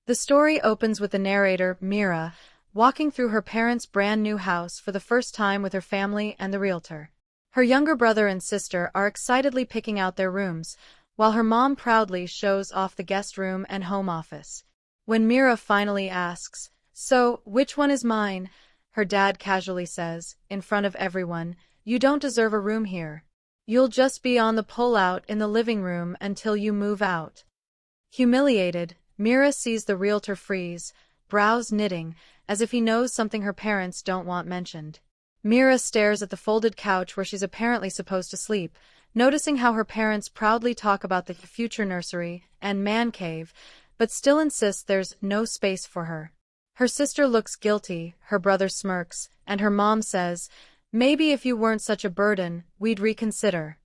The story opens with the narrator, Mira, walking through her parents' brand new house for the first time with her family and the realtor. Her younger brother and sister are excitedly picking out their rooms, while her mom proudly shows off the guest room and home office. When Mira finally asks, "So, which one is mine?" her dad casually says, in front of everyone, "You don't deserve a room here. You'll just be on the pull-out in the living room until you move out." Humiliated, Mira sees the realtor freeze, brows knitting, as if he knows something her parents don't want mentioned. Mira stares at the folded couch where she's apparently supposed to sleep, noticing how her parents proudly talk about the future nursery and man cave, but still insist there's no space for her. Her sister looks guilty, her brother smirks, and her mom says, "Maybe if you weren't such a burden, we'd reconsider."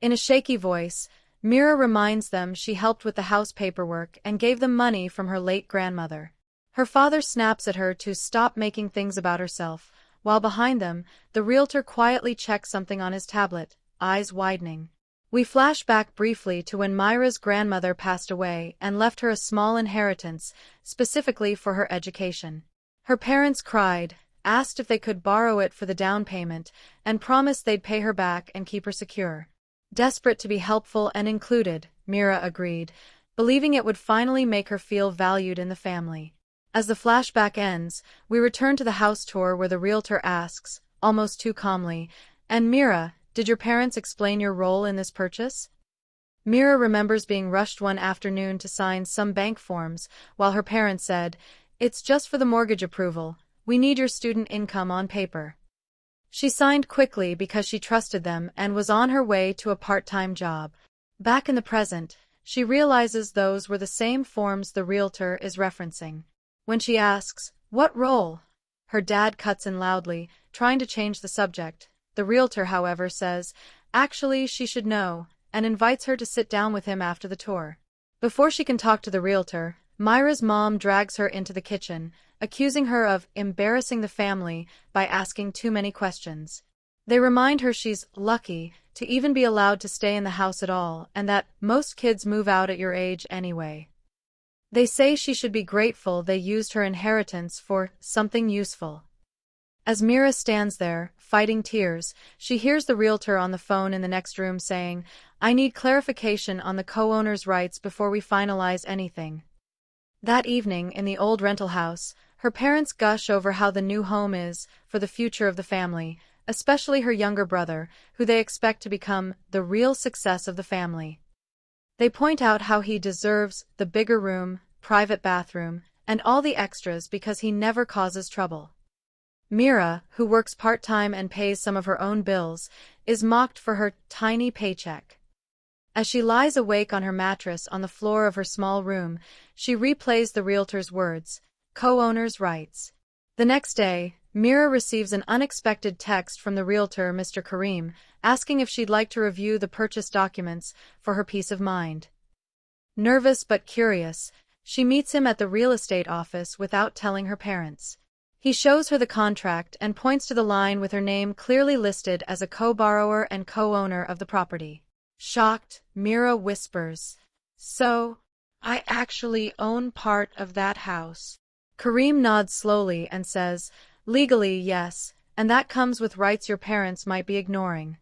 In a shaky voice, Mira reminds them she helped with the house paperwork and gave them money from her late grandmother. Her father snaps at her to stop making things about herself, while behind them, the realtor quietly checks something on his tablet, eyes widening. We flash back briefly to when Myra's grandmother passed away and left her a small inheritance, specifically for her education. Her parents cried, asked if they could borrow it for the down payment, and promised they'd pay her back and keep her secure. Desperate to be helpful and included, Mira agreed, believing it would finally make her feel valued in the family. As the flashback ends, we return to the house tour where the realtor asks, almost too calmly, "And Mira, did your parents explain your role in this purchase?" Mira remembers being rushed one afternoon to sign some bank forms, while her parents said, "It's just for the mortgage approval. We need your student income on paper." She signed quickly because she trusted them and was on her way to a part-time job. Back in the present, she realizes those were the same forms the realtor is referencing. When she asks, "What role?" her dad cuts in loudly, trying to change the subject. The realtor, however, says, actually she should know, and invites her to sit down with him after the tour. Before she can talk to the realtor, Myra's mom drags her into the kitchen, accusing her of embarrassing the family by asking too many questions. They remind her she's lucky to even be allowed to stay in the house at all, and that most kids move out at your age anyway. They say she should be grateful they used her inheritance for something useful. As Mira stands there, fighting tears, she hears the realtor on the phone in the next room saying, "I need clarification on the co-owner's rights before we finalize anything." That evening, in the old rental house, her parents gush over how the new home is for the future of the family, especially her younger brother, who they expect to become the real success of the family. They point out how he deserves the bigger room, private bathroom, and all the extras because he never causes trouble. Mira, who works part-time and pays some of her own bills, is mocked for her tiny paycheck. As she lies awake on her mattress on the floor of her small room, she replays the realtor's words, "Co-owner's rights." The next day, Mira receives an unexpected text from the realtor, Mr. Karim, asking if she'd like to review the purchase documents for her peace of mind. Nervous but curious, she meets him at the real estate office without telling her parents. He shows her the contract and points to the line with her name clearly listed as a co-borrower and co-owner of the property. Shocked, Mira whispers, "So, I actually own part of that house?" Karim nods slowly and says, "Legally, yes, and that comes with rights your parents might be ignoring."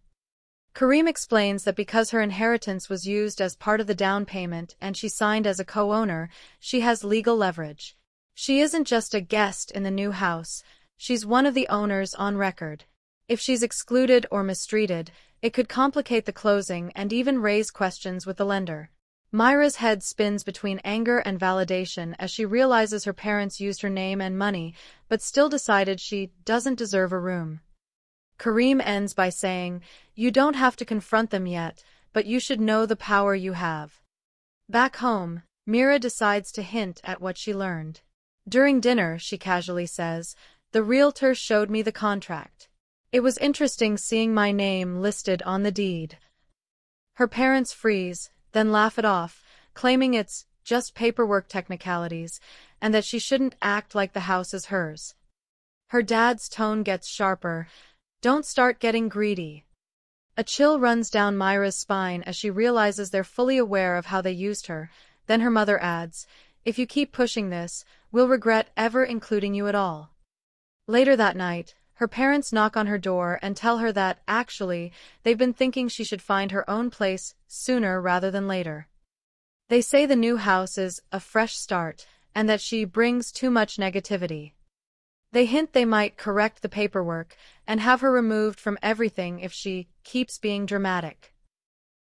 Karim explains that because her inheritance was used as part of the down payment and she signed as a co-owner, she has legal leverage. She isn't just a guest in the new house, she's one of the owners on record. If she's excluded or mistreated, it could complicate the closing and even raise questions with the lender. Myra's head spins between anger and validation as she realizes her parents used her name and money, but still decided she doesn't deserve a room. Karim ends by saying, "You don't have to confront them yet, but you should know the power you have." Back home, Mira decides to hint at what she learned. During dinner, she casually says, "The realtor showed me the contract. It was interesting seeing my name listed on the deed." Her parents freeze, then laugh it off, claiming it's just paperwork technicalities, and that she shouldn't act like the house is hers. Her dad's tone gets sharper, "Don't start getting greedy." A chill runs down Myra's spine as she realizes they're fully aware of how they used her. Then her mother adds, If you keep pushing this, we'll regret ever including you at all. Later that night, her parents knock on her door and tell her that, actually, they've been thinking she should find her own place sooner rather than later. They say the new house is a fresh start, and that she brings too much negativity. They hint they might correct the paperwork and have her removed from everything if she keeps being dramatic.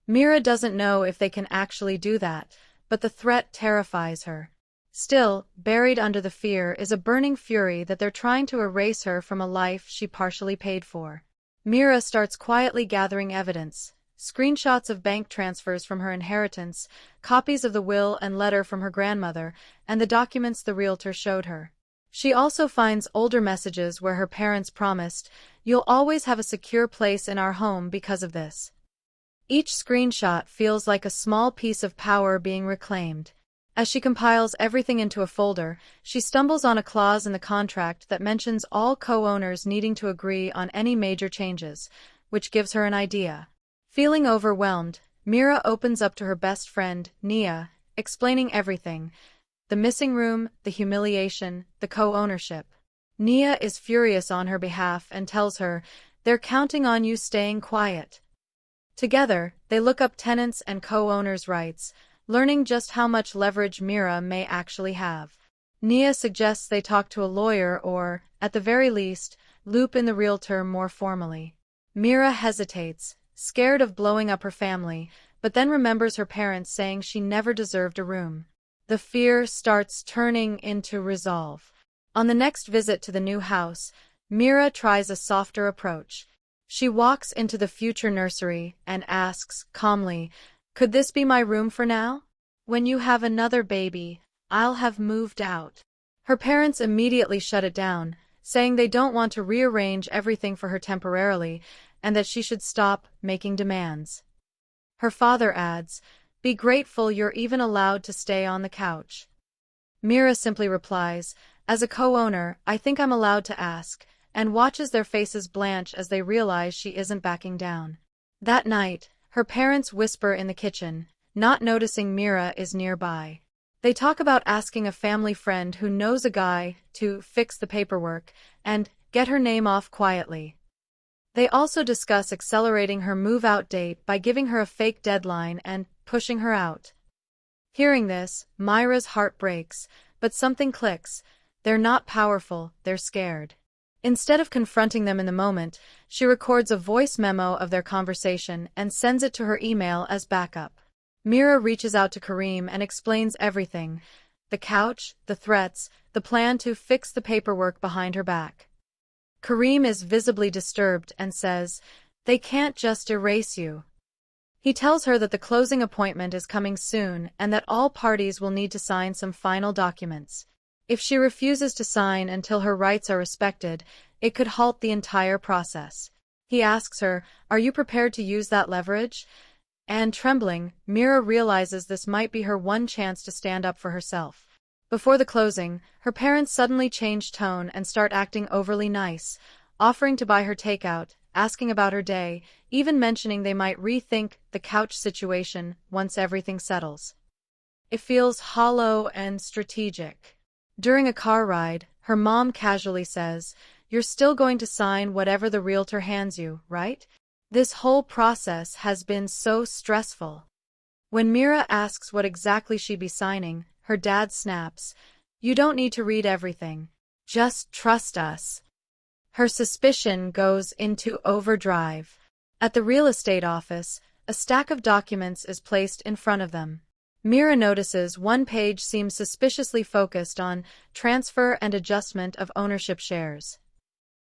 Mira doesn't know if they can actually do that, but the threat terrifies her. Still, buried under the fear is a burning fury that they're trying to erase her from a life she partially paid for. Mira starts quietly gathering evidence: screenshots of bank transfers from her inheritance, copies of the will and letter from her grandmother, and the documents the realtor showed her. She also finds older messages where her parents promised, "You'll always have a secure place in our home because of this." Each screenshot feels like a small piece of power being reclaimed. As she compiles everything into a folder, she stumbles on a clause in the contract that mentions all co-owners needing to agree on any major changes, which gives her an idea. Feeling overwhelmed, Mira opens up to her best friend, Nia, explaining everything: the missing room, the humiliation, the co-ownership. Nia is furious on her behalf and tells her, "They're counting on you staying quiet." Together, they look up tenants and co-owners' rights, learning just how much leverage Mira may actually have. Nia suggests they talk to a lawyer or, at the very least, loop in the realtor more formally. Mira hesitates, scared of blowing up her family, but then remembers her parents saying she never deserved a room. The fear starts turning into resolve. On the next visit to the new house, Mira tries a softer approach. She walks into the future nursery and asks, calmly, "Could this be my room for now? When you have another baby, I'll have moved out." Her parents immediately shut it down, saying they don't want to rearrange everything for her temporarily, and that she should stop making demands. Her father adds, "Be grateful you're even allowed to stay on the couch." Mira simply replies, "As a co-owner, I think I'm allowed to ask," and watches their faces blanch as they realize she isn't backing down. That night, her parents whisper in the kitchen, not noticing Mira is nearby. They talk about asking a family friend who knows a guy to fix the paperwork and get her name off quietly. They also discuss accelerating her move-out date by giving her a fake deadline and pushing her out. Hearing this, Myra's heart breaks, but something clicks. They're not powerful, they're scared. Instead of confronting them in the moment, she records a voice memo of their conversation and sends it to her email as backup. Mira reaches out to Kareem and explains everything: the couch, the threats, the plan to fix the paperwork behind her back. Kareem is visibly disturbed and says, "They can't just erase you." He tells her that the closing appointment is coming soon and that all parties will need to sign some final documents. If she refuses to sign until her rights are respected, it could halt the entire process. He asks her, "Are you prepared to use that leverage?" And trembling, Mira realizes this might be her one chance to stand up for herself. Before the closing, her parents suddenly change tone and start acting overly nice, offering to buy her takeout, asking about her day, even mentioning they might rethink the couch situation once everything settles. It feels hollow and strategic. During a car ride, her mom casually says, "You're still going to sign whatever the realtor hands you, right? This whole process has been so stressful." When Mira asks what exactly she'd be signing, her dad snaps, "You don't need to read everything. Just trust us." Her suspicion goes into overdrive. At the real estate office, a stack of documents is placed in front of them. Mira notices one page seems suspiciously focused on transfer and adjustment of ownership shares.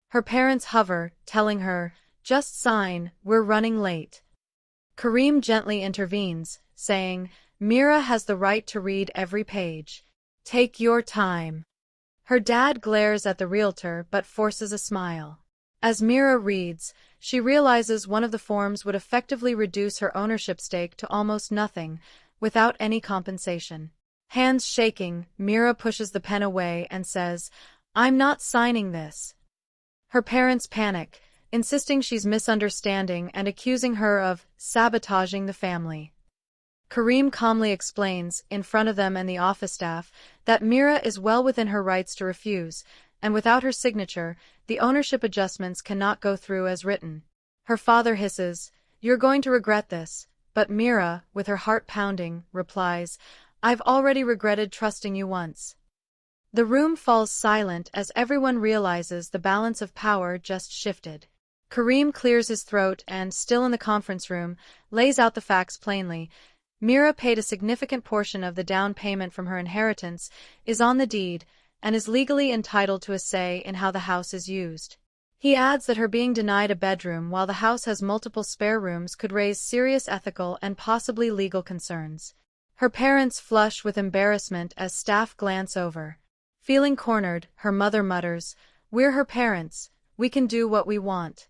Her parents hover, telling her, "Just sign, we're running late." Kareem gently intervenes, saying, "Mira has the right to read every page. Take your time." Her dad glares at the realtor but forces a smile. As Mira reads, she realizes one of the forms would effectively reduce her ownership stake to almost nothing, without any compensation. Hands shaking, Mira pushes the pen away and says, "I'm not signing this." Her parents panic, insisting she's misunderstanding and accusing her of sabotaging the family. Kareem calmly explains, in front of them and the office staff, that Mira is well within her rights to refuse, and without her signature, the ownership adjustments cannot go through as written. Her father hisses, "You're going to regret this," but Mira, with her heart pounding, replies, "I've already regretted trusting you once." The room falls silent as everyone realizes the balance of power just shifted. Kareem clears his throat and, still in the conference room, lays out the facts plainly. Mira paid a significant portion of the down payment from her inheritance, is on the deed, and is legally entitled to a say in how the house is used. He adds that her being denied a bedroom while the house has multiple spare rooms could raise serious ethical and possibly legal concerns. Her parents flush with embarrassment as staff glance over. Feeling cornered, her mother mutters, "We're her parents, we can do what we want."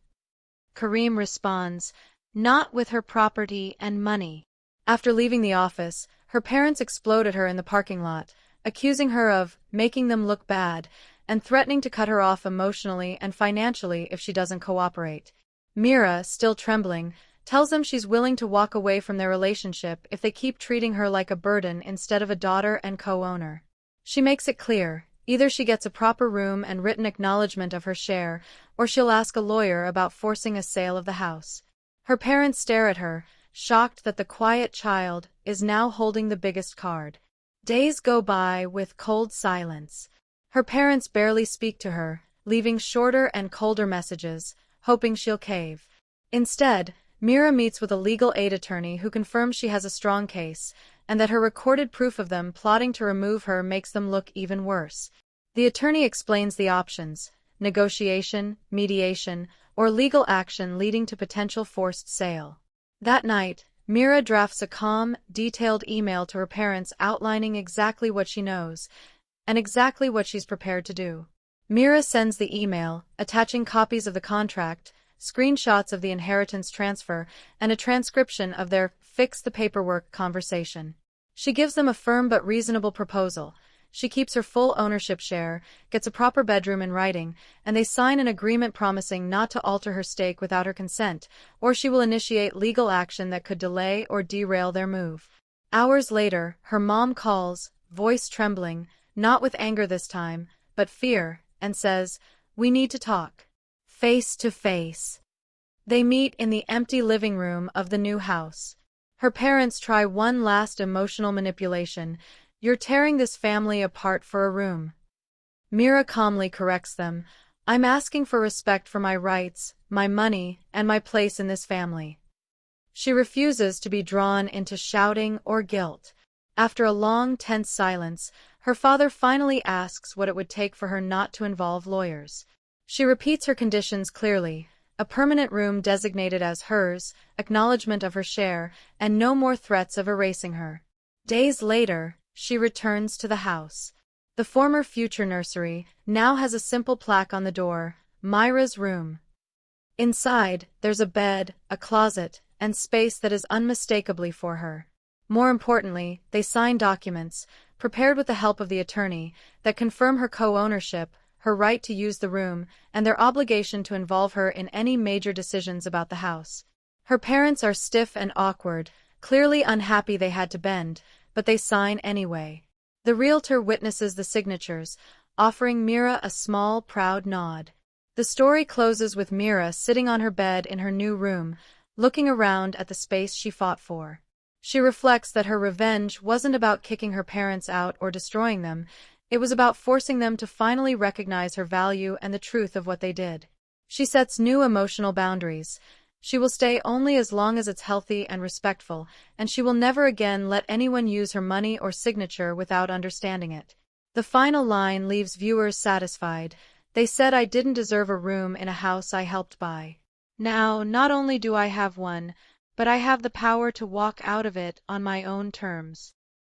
Kareem responds, "Not with her property and money." After leaving the office, her parents explode at her in the parking lot, accusing her of making them look bad and threatening to cut her off emotionally and financially if she doesn't cooperate. Mira, still trembling, tells them she's willing to walk away from their relationship if they keep treating her like a burden instead of a daughter and co-owner. She makes it clear, either she gets a proper room and written acknowledgement of her share, or she'll ask a lawyer about forcing a sale of the house. Her parents stare at her, shocked that the quiet child is now holding the biggest card. Days go by with cold silence. Her parents barely speak to her, leaving shorter and colder messages, hoping she'll cave. Instead, Mira meets with a legal aid attorney who confirms she has a strong case, and that her recorded proof of them plotting to remove her makes them look even worse. The attorney explains the options: negotiation, mediation, or legal action leading to potential forced sale. That night, Mira drafts a calm, detailed email to her parents outlining exactly what she knows, and exactly what she's prepared to do. Mira sends the email, attaching copies of the contract, screenshots of the inheritance transfer, and a transcription of their fix-the-paperwork conversation. She gives them a firm but reasonable proposal. She keeps her full ownership share, gets a proper bedroom in writing, and they sign an agreement promising not to alter her stake without her consent, or she will initiate legal action that could delay or derail their move. Hours later, her mom calls, voice trembling, not with anger this time, but fear, and says, "We need to talk. Face to face." They meet in the empty living room of the new house. Her parents try one last emotional manipulation. "You're tearing this family apart for a room." Mira calmly corrects them, "I'm asking for respect for my rights, my money, and my place in this family." She refuses to be drawn into shouting or guilt. After a long, tense silence, her father finally asks what it would take for her not to involve lawyers. She repeats her conditions clearly: a permanent room designated as hers, acknowledgement of her share, and no more threats of erasing her. Days later, she returns to the house. The former future nursery now has a simple plaque on the door, "Myra's room." Inside, there's a bed, a closet, and space that is unmistakably for her. More importantly, they sign documents, prepared with the help of the attorney, that confirm her co-ownership, her right to use the room, and their obligation to involve her in any major decisions about the house. Her parents are stiff and awkward, clearly unhappy they had to bend, but they sign anyway. The realtor witnesses the signatures, offering Mira a small, proud nod. The story closes with Mira sitting on her bed in her new room, looking around at the space she fought for. She reflects that her revenge wasn't about kicking her parents out or destroying them. It was about forcing them to finally recognize her value and the truth of what they did. She sets new emotional boundaries. She will stay only as long as it's healthy and respectful, and she will never again let anyone use her money or signature without understanding it. The final line leaves viewers satisfied. "They said I didn't deserve a room in a house I helped buy. Now, not only do I have one, but I have the power to walk out of it on my own terms."